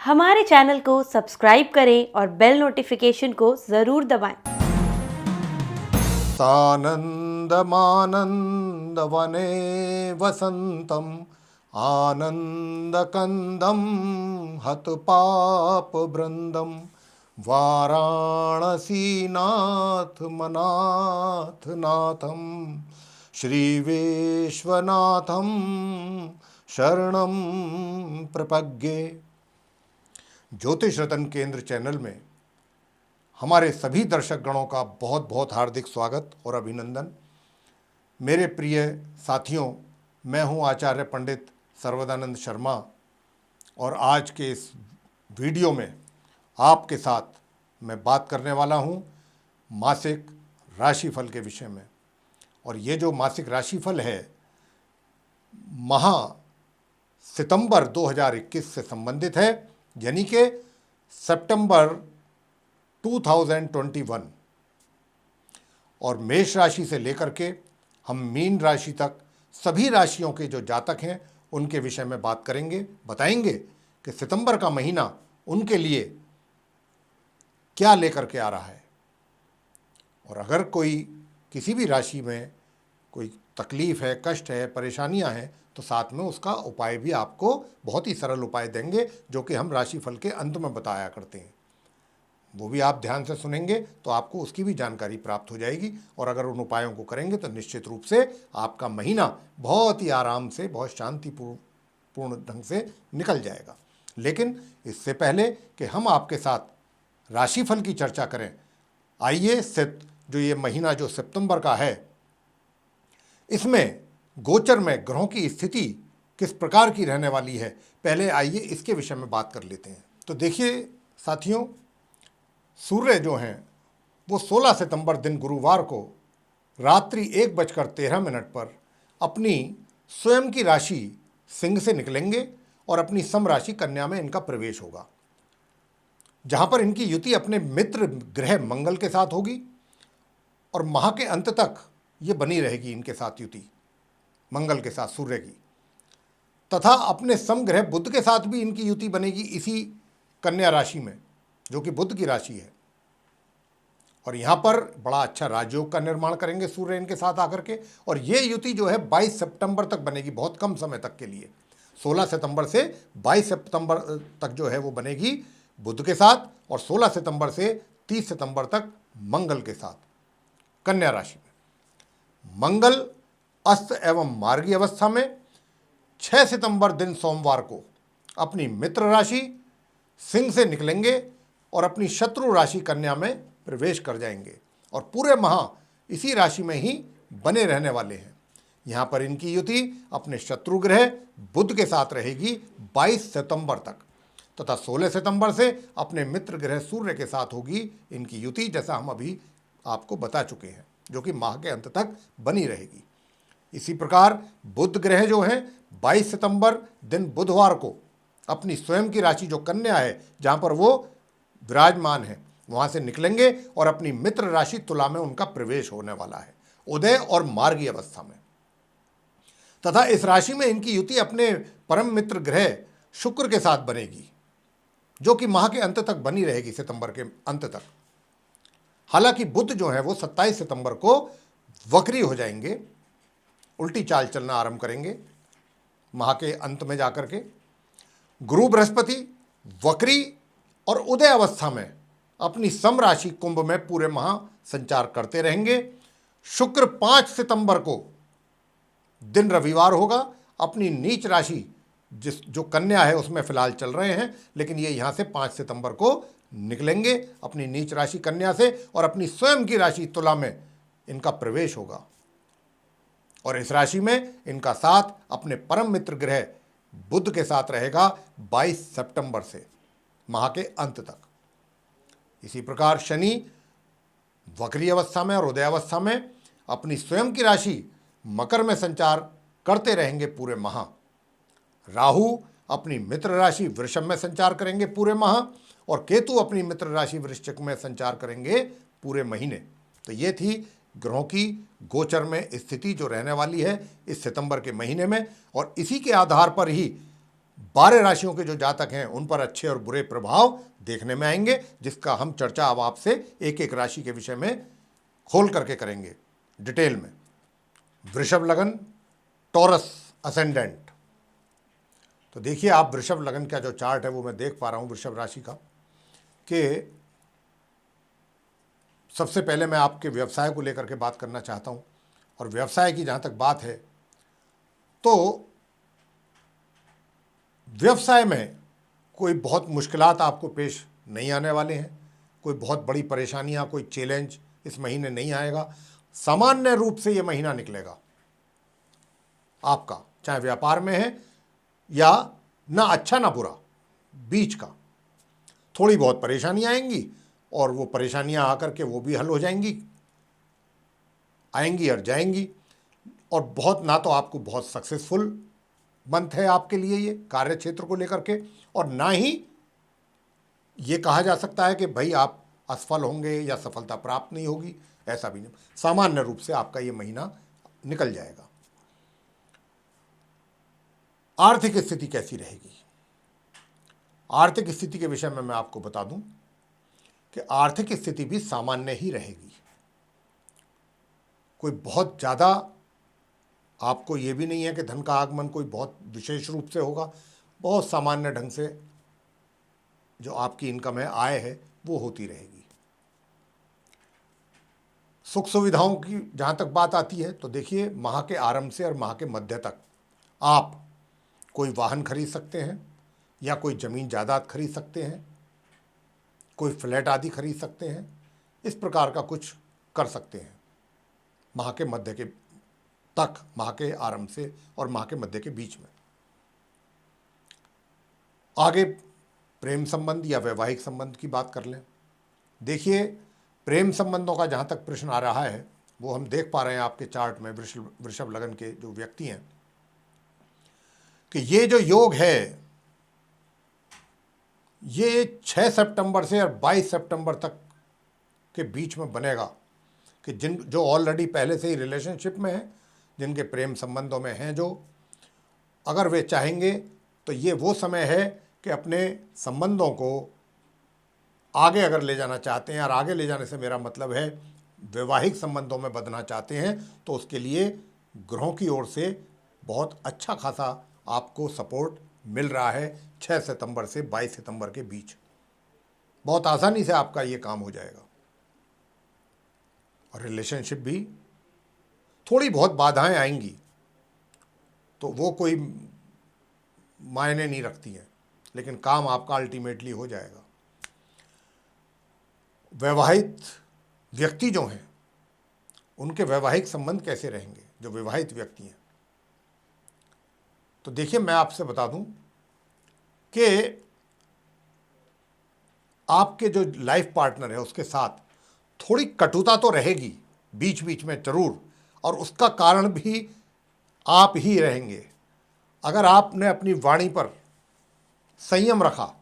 हमारे चैनल को सब्सक्राइब करें और बेल नोटिफिकेशन को ज़रूर दबाएं। सानन्दमानन्दवने वसन्तम् आनन्दकन्दं हतपापवृन्दं वाराणसीनाथमनाथनाथं श्रीविश्वनाथं शरणं प्रपद्ये। ज्योतिष रतन केंद्र चैनल में हमारे सभी दर्शक गणों का बहुत बहुत हार्दिक स्वागत और अभिनंदन। मेरे प्रिय साथियों, मैं हूं आचार्य पंडित सर्वदानंद शर्मा और आज के इस वीडियो में आपके साथ मैं बात करने वाला हूं मासिक राशिफल के विषय में। और ये जो मासिक राशिफल है माह सितंबर 2021 से संबंधित है, यानी कि सितंबर 2021, और मेष राशि से लेकर के हम मीन राशि तक सभी राशियों के जो जातक हैं उनके विषय में बात करेंगे, बताएंगे कि सितंबर का महीना उनके लिए क्या लेकर के आ रहा है। और अगर कोई किसी भी राशि में कोई तकलीफ है, कष्ट है, परेशानियां हैं, तो साथ में उसका उपाय भी आपको बहुत ही सरल उपाय देंगे जो कि हम राशिफल के अंत में बताया करते हैं। वो भी आप ध्यान से सुनेंगे तो आपको उसकी भी जानकारी प्राप्त हो जाएगी। और अगर उन उपायों को करेंगे तो निश्चित रूप से आपका महीना बहुत ही आराम से, बहुत शांतिपूर्ण ढंग से निकल जाएगा। लेकिन इससे पहले कि हम आपके साथ राशिफल की चर्चा करें, आइए जो ये महीना जो सितंबर का है, इसमें गोचर में ग्रहों की स्थिति किस प्रकार की रहने वाली है, पहले आइए इसके विषय में बात कर लेते हैं। तो देखिए साथियों, सूर्य जो हैं वो 16 सितंबर दिन गुरुवार को रात्रि 1:13 पर अपनी स्वयं की राशि सिंह से निकलेंगे और अपनी सम राशि कन्या में इनका प्रवेश होगा, जहां पर इनकी युति अपने मित्र ग्रह मंगल के साथ होगी और माह के अंत तक ये बनी रहेगी इनके साथ युति, मंगल के साथ सूर्य की। तथा अपने समग्रह बुध के साथ भी इनकी युति बनेगी इसी कन्या राशि में, जो कि बुध की राशि है। और यहाँ पर बड़ा अच्छा राजयोग का निर्माण करेंगे सूर्य इनके साथ आकर के। और ये युति जो है 22 सितंबर तक बनेगी, बहुत कम समय तक के लिए। 16 सितंबर से 22 सितंबर तक जो है वो बनेगी बुध के साथ, और 16 सितंबर से 30 सितंबर तक मंगल के साथ कन्या राशि में। मंगल अस्त एवं मार्गी अवस्था में 6 सितंबर दिन सोमवार को अपनी मित्र राशि सिंह से निकलेंगे और अपनी शत्रु राशि कन्या में प्रवेश कर जाएंगे और पूरे माह इसी राशि में ही बने रहने वाले हैं। यहाँ पर इनकी युति अपने शत्रु ग्रह बुध के साथ रहेगी 22 सितंबर तक, तथा 16 सितंबर से अपने मित्र ग्रह सूर्य के साथ होगी इनकी युति, जैसा हम अभी आपको बता चुके हैं, जो कि माह के अंत तक बनी रहेगी। इसी प्रकार बुध ग्रह जो हैं 22 सितंबर दिन बुधवार को अपनी स्वयं की राशि जो कन्या है, जहाँ पर वो विराजमान है, वहाँ से निकलेंगे और अपनी मित्र राशि तुला में उनका प्रवेश होने वाला है उदय और मार्गी अवस्था में। तथा इस राशि में इनकी युति अपने परम मित्र ग्रह शुक्र के साथ बनेगी, जो कि माह के अंत तक बनी रहेगी, सितंबर के अंत तक। हालांकि बुध जो है वो 27 सितंबर को वक्री हो जाएंगे, उल्टी चाल चलना आरंभ करेंगे माह के अंत में जाकर के। गुरु बृहस्पति वक्री और उदय अवस्था में अपनी सम राशि कुंभ में पूरे माह संचार करते रहेंगे। शुक्र 5 सितंबर को दिन रविवार होगा, अपनी नीच राशि जो कन्या है उसमें फिलहाल चल रहे हैं, लेकिन ये यहाँ से 5 सितंबर को निकलेंगे अपनी नीच राशि कन्या से और अपनी स्वयं की राशि तुला में इनका प्रवेश होगा। और इस राशि में इनका साथ अपने परम मित्र ग्रह बुध के साथ रहेगा 22 सितंबर से माह के अंत तक। इसी प्रकार शनि वक्री अवस्था में और उदय अवस्था में अपनी स्वयं की राशि मकर में संचार करते रहेंगे पूरे माह। राहु अपनी मित्र राशि वृषभ में संचार करेंगे पूरे माह और केतु अपनी मित्र राशि वृश्चिक में संचार करेंगे पूरे महीने। तो ये थी ग्रहों की गोचर में स्थिति जो रहने वाली है इस सितंबर के महीने में। और इसी के आधार पर ही 12 राशियों के जो जातक हैं उन पर अच्छे और बुरे प्रभाव देखने में आएंगे, जिसका हम चर्चा अब आपसे एक एक राशि के विषय में खोल करके करेंगे डिटेल में। वृषभ लगन, टॉरस असेंडेंट। तो देखिए आप वृषभ लगन का जो चार्ट है वो मैं देख पा रहा हूँ वृषभ राशि का, कि सबसे पहले मैं आपके व्यवसाय को लेकर के बात करना चाहता हूँ। और व्यवसाय की जहाँ तक बात है तो व्यवसाय में कोई बहुत मुश्किलात आपको पेश नहीं आने वाले हैं, कोई बहुत बड़ी परेशानियाँ, कोई चैलेंज इस महीने नहीं आएगा। सामान्य रूप से ये महीना निकलेगा आपका, चाहे व्यापार में है या ना अच्छा ना बुरा, बीच का। थोड़ी बहुत परेशानियाँ आएंगी और वो परेशानियाँ आकर के वो भी हल हो जाएंगी, आएंगी और जाएंगी। और बहुत ना तो आपको बहुत सक्सेसफुल मंथ है आपके लिए ये कार्य क्षेत्र को लेकर के, और ना ही ये कहा जा सकता है कि भाई आप असफल होंगे या सफलता प्राप्त नहीं होगी, ऐसा भी नहीं। सामान्य रूप से आपका ये महीना निकल जाएगा। आर्थिक स्थिति कैसी रहेगी? आर्थिक स्थिति के विषय में मैं आपको बता दूं कि आर्थिक स्थिति भी सामान्य ही रहेगी। कोई बहुत ज़्यादा आपको ये भी नहीं है कि धन का आगमन कोई बहुत विशेष रूप से होगा। बहुत सामान्य ढंग से जो आपकी इनकम है, आय है, वो होती रहेगी। सुख सुविधाओं की जहाँ तक बात आती है तो देखिए माह के आरंभ से और माह के मध्य तक आप कोई वाहन खरीद सकते हैं या कोई ज़मीन जायदाद खरीद सकते हैं, कोई फ्लैट आदि खरीद सकते हैं। इस प्रकार का कुछ कर सकते हैं माह के मध्य के तक, माह के आरंभ से और माह के मध्य के बीच में। आगे प्रेम संबंध या वैवाहिक संबंध की बात कर लें। देखिए प्रेम संबंधों का जहाँ तक प्रश्न आ रहा है वो हम देख पा रहे हैं आपके चार्ट में, वृषभ लगन के जो व्यक्ति हैं, कि ये जो योग है ये 6 सितंबर से और 22 सितंबर तक के बीच में बनेगा, कि जो ऑलरेडी पहले से ही रिलेशनशिप में हैं, जिनके प्रेम संबंधों में हैं, जो अगर वे चाहेंगे तो ये वो समय है कि अपने संबंधों को आगे अगर ले जाना चाहते हैं, और आगे ले जाने से मेरा मतलब है वैवाहिक संबंधों में बदलना चाहते हैं, तो उसके लिए ग्रहों की ओर से बहुत अच्छा खासा आपको सपोर्ट मिल रहा है 6 सितंबर से 22 सितंबर के बीच। बहुत आसानी से आपका ये काम हो जाएगा। और रिलेशनशिप भी थोड़ी बहुत बाधाएं आएंगी तो वो कोई मायने नहीं रखती हैं, लेकिन काम आपका अल्टीमेटली हो जाएगा। वैवाहिक व्यक्ति जो हैं उनके वैवाहिक संबंध कैसे रहेंगे, जो विवाहित व्यक्ति हैं? तो देखिए मैं आपसे बता दूं कि आपके जो लाइफ पार्टनर है उसके साथ थोड़ी कटुता तो रहेगी बीच बीच में जरूर, और उसका कारण भी आप ही रहेंगे। अगर आपने अपनी वाणी पर संयम रखा,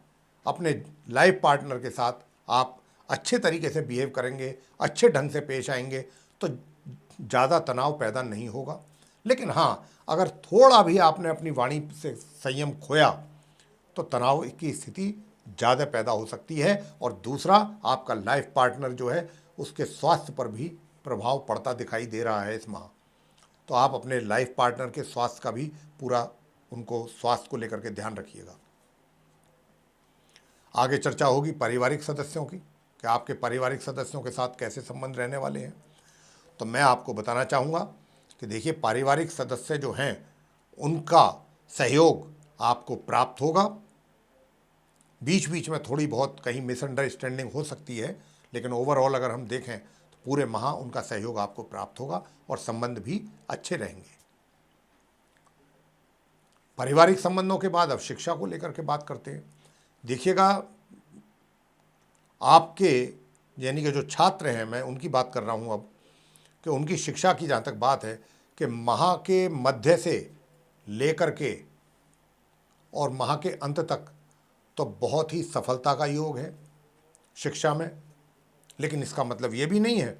अपने लाइफ पार्टनर के साथ आप अच्छे तरीके से बिहेव करेंगे, अच्छे ढंग से पेश आएंगे, तो ज़्यादा तनाव पैदा नहीं होगा। लेकिन हाँ, अगर थोड़ा भी आपने अपनी वाणी से संयम खोया तो तनाव की स्थिति ज़्यादा पैदा हो सकती है। और दूसरा, आपका लाइफ पार्टनर जो है उसके स्वास्थ्य पर भी प्रभाव पड़ता दिखाई दे रहा है इस माह। तो आप अपने लाइफ पार्टनर के स्वास्थ्य का भी पूरा उनको स्वास्थ्य को लेकर के ध्यान रखिएगा। आगे चर्चा होगी पारिवारिक सदस्यों की, कि आपके पारिवारिक सदस्यों के साथ कैसे संबंध रहने वाले हैं। तो मैं आपको बताना चाहूँगा कि देखिए पारिवारिक सदस्य जो हैं उनका सहयोग आपको प्राप्त होगा। बीच बीच में थोड़ी बहुत कहीं मिसअंडरस्टैंडिंग हो सकती है, लेकिन ओवरऑल अगर हम देखें तो पूरे माह उनका सहयोग आपको प्राप्त होगा और संबंध भी अच्छे रहेंगे। पारिवारिक संबंधों के बाद अब शिक्षा को लेकर के बात करते हैं। देखिएगा आपके यानी कि जो छात्र हैं, मैं उनकी बात कर रहा हूँ अब, कि उनकी शिक्षा की जहाँ तक बात है कि माह के मध्य से लेकर के और माह के अंत तक तो बहुत ही सफलता का योग है शिक्षा में। लेकिन इसका मतलब ये भी नहीं है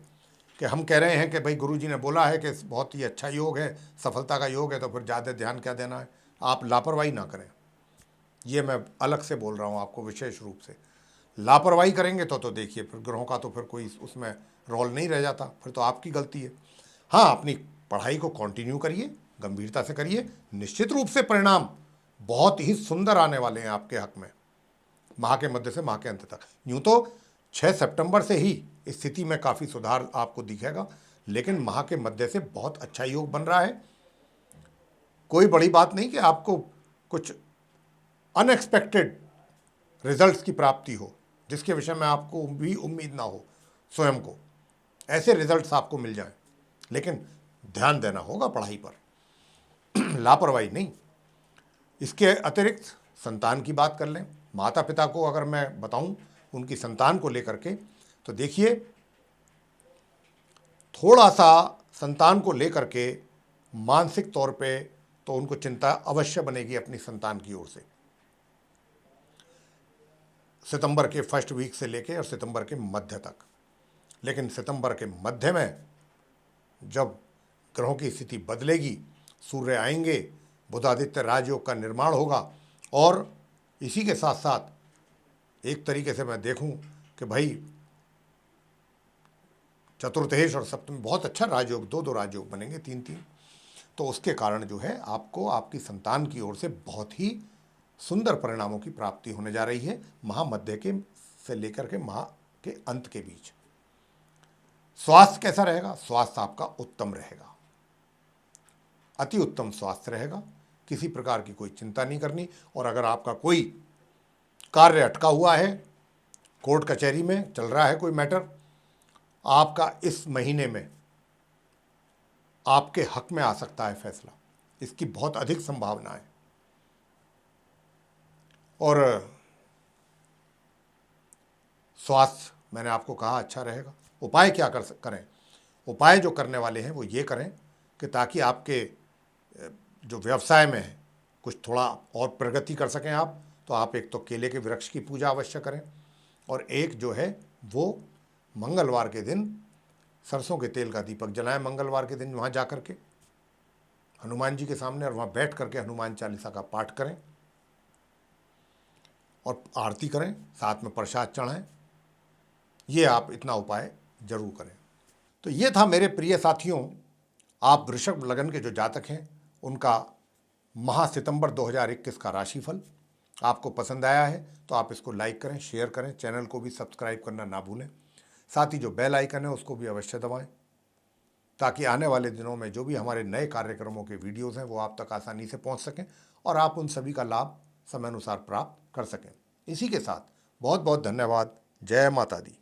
कि हम कह रहे हैं कि भाई गुरुजी ने बोला है कि बहुत ही अच्छा योग है, सफलता का योग है, तो फिर ज़्यादा ध्यान क्या देना है। आप लापरवाही ना करें। ये मैं अलग से बोल रहा हूँ आपको विशेष रूप से। लापरवाही करेंगे तो देखिए फिर ग्रहों का तो फिर कोई उसमें रोल नहीं रह जाता, फिर तो आपकी गलती है। हाँ, अपनी पढ़ाई को कंटिन्यू करिए, गंभीरता से करिए, निश्चित रूप से परिणाम बहुत ही सुंदर आने वाले हैं आपके हक में, माह के मध्य से माह के अंत तक। यूँ तो 6 सितंबर से ही स्थिति में काफ़ी सुधार आपको दिखेगा, लेकिन माह के मध्य से बहुत अच्छा योग बन रहा है। कोई बड़ी बात नहीं कि आपको कुछ अनएक्सपेक्टेड रिजल्ट्स की प्राप्ति हो, जिसके विषय में आपको भी उम्मीद ना हो स्वयं को, ऐसे रिजल्ट्स आपको मिल जाएं, लेकिन ध्यान देना होगा पढ़ाई पर, लापरवाही नहीं। इसके अतिरिक्त संतान की बात कर लें। माता पिता को अगर मैं बताऊं उनकी संतान को लेकर के, तो देखिए थोड़ा सा संतान को लेकर के मानसिक तौर पे तो उनको चिंता अवश्य बनेगी अपनी संतान की ओर से, सितंबर के फर्स्ट वीक से लेके और सितंबर के मध्य तक। लेकिन सितंबर के मध्य में जब ग्रहों की स्थिति बदलेगी, सूर्य आएंगे, बुधादित्य राजयोग का निर्माण होगा, और इसी के साथ साथ एक तरीके से मैं देखूं कि भाई चतुर्थेश और सप्तमी बहुत अच्छा राजयोग, दो राजयोग बनेंगे, तीन, तो उसके कारण जो है आपको आपकी संतान की ओर से बहुत ही सुंदर परिणामों की प्राप्ति होने जा रही है माह मध्य के से लेकर के माह के अंत के बीच। स्वास्थ्य कैसा रहेगा? स्वास्थ्य आपका उत्तम रहेगा, अति उत्तम स्वास्थ्य रहेगा, किसी प्रकार की कोई चिंता नहीं करनी। और अगर आपका कोई कार्य अटका हुआ है, कोर्ट कचहरी में चल रहा है कोई मैटर, आपका इस महीने में आपके हक में आ सकता है फैसला, इसकी बहुत अधिक संभावना है। और स्वास्थ्य मैंने आपको कहा अच्छा रहेगा। उपाय क्या करें? उपाय जो करने वाले हैं वो ये करें कि ताकि आपके जो व्यवसाय में है कुछ थोड़ा और प्रगति कर सकें आप, तो आप एक तो केले के वृक्ष की पूजा अवश्य करें, और एक जो है वो मंगलवार के दिन सरसों के तेल का दीपक जलाएं। मंगलवार के दिन वहाँ जा कर के हनुमान जी के सामने और वहाँ बैठ करके हनुमान चालीसा का पाठ करें और आरती करें, साथ में प्रसाद चढ़ाएं। ये आप इतना उपाय जरूर करें। तो ये था मेरे प्रिय साथियों, आप वृषभ लगन के जो जातक हैं उनका माह सितंबर 2021 का राशिफल। आपको पसंद आया है तो आप इसको लाइक करें, शेयर करें, चैनल को भी सब्सक्राइब करना ना भूलें। साथ ही जो बेल आइकन है उसको भी अवश्य दबाएं, ताकि आने वाले दिनों में जो भी हमारे नए कार्यक्रमों के वीडियोज़ हैं वो आप तक आसानी से पहुंच सकें और आप उन सभी का लाभ समयानुसार प्राप्त कर सकें। इसी के साथ बहुत बहुत धन्यवाद। जय माता दी।